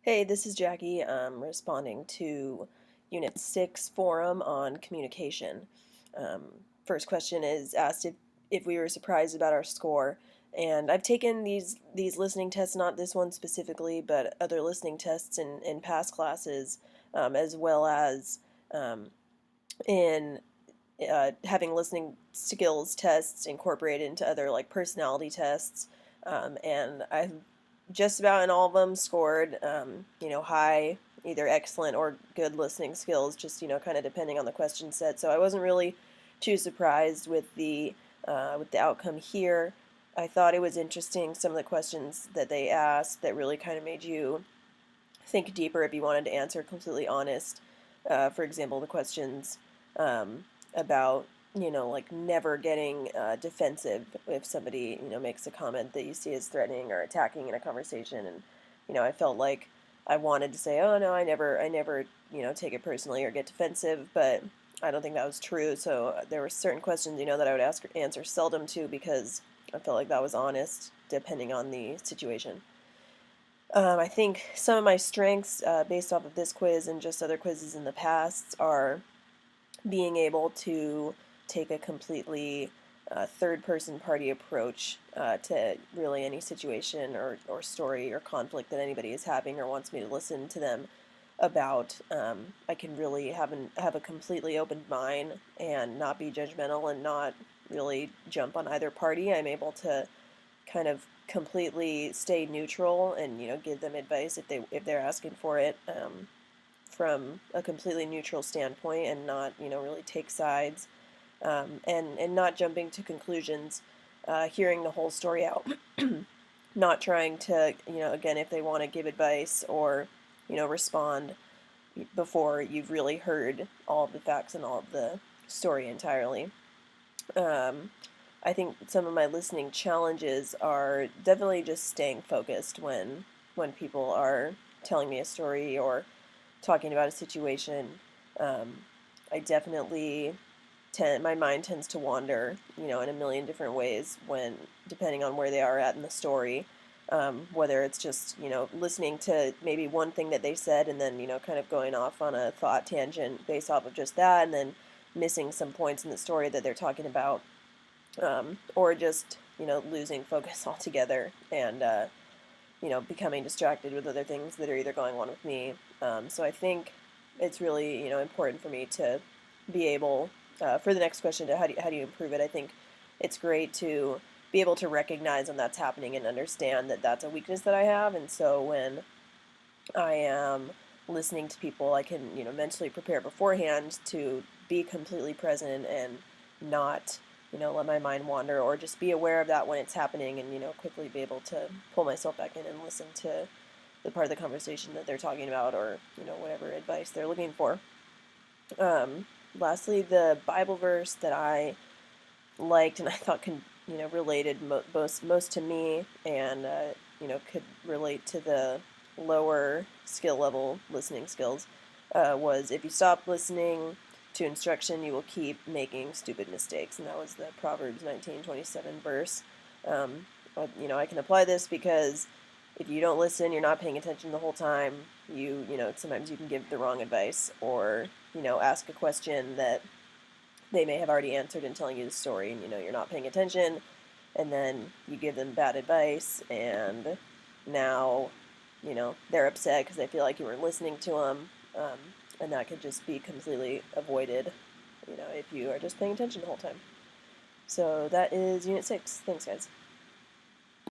Hey, this is Jackie. Responding to Unit 6 forum on communication. Um, First question is asked if we were surprised about our score. And I've taken these listening tests, not this one specifically, but other listening tests in past classes, as well as um, in having listening skills tests incorporated into other like personality tests. And I've just about in all of them scored, high, either excellent or good listening skills, just, kind of depending on the question set. So I wasn't really too surprised with the outcome here. I thought it was interesting, some of the questions that they asked that really kind of made you think deeper if you wanted to answer completely honest. For example, the questions um, about like never getting defensive if somebody makes a comment that you see as threatening or attacking in a conversation, and I felt like I wanted to say, oh no, I never take it personally or get defensive, but I don't think that was true. So there were certain questions that I would answer seldom to because I felt like that was honest, depending on the situation. I think some of my strengths, based off of this quiz and just other quizzes in the past, are being able to take a completely third person party approach to really any situation or story or conflict that anybody is having or wants me to listen to them about. I can really have a completely open mind and not be judgmental and not really jump on either party. I'm able to kind of completely stay neutral and give them advice if they're asking for it, from a completely neutral standpoint, and not really take sides, and not jumping to conclusions, hearing the whole story out, not trying to again, if they want to give advice or respond before you've really heard all of the facts and all of the story entirely. um, I think some of my listening challenges are definitely just staying focused when people are telling me a story or talking about a situation. Um, I definitely my mind tends to wander, in a million different ways when depending on where they are at in the story. Whether it's just listening to maybe one thing that they said and then kind of going off on a thought tangent based off of just that, and then missing some points in the story that they're talking about, or just losing focus altogether and becoming distracted with other things that are either going on with me. So I think it's really important for me to be able, for the next question, to how do you improve it. I think it's great to be able to recognize when that's happening and understand that that's a weakness that I have, and so when I am listening to people, I can mentally prepare beforehand to be completely present and not let my mind wander, or just be aware of that when it's happening, and quickly be able to pull myself back in and listen to the part of the conversation that they're talking about, or whatever advice they're looking for. Lastly, the Bible verse that I liked and I thought related most to me, and could relate to the lower skill level listening skills, was, if you stop listening to instruction, you will keep making stupid mistakes. And that was the Proverbs 19:27 verse. I can apply this because if you don't listen, you're not paying attention the whole time. Sometimes you can give the wrong advice, or ask a question that they may have already answered in telling you the story, and you're not paying attention, and then you give them bad advice, and now they're upset because they feel like you weren't listening to them, and that could just be completely avoided if you are just paying attention the whole time. So that is Unit 6. Thanks, guys.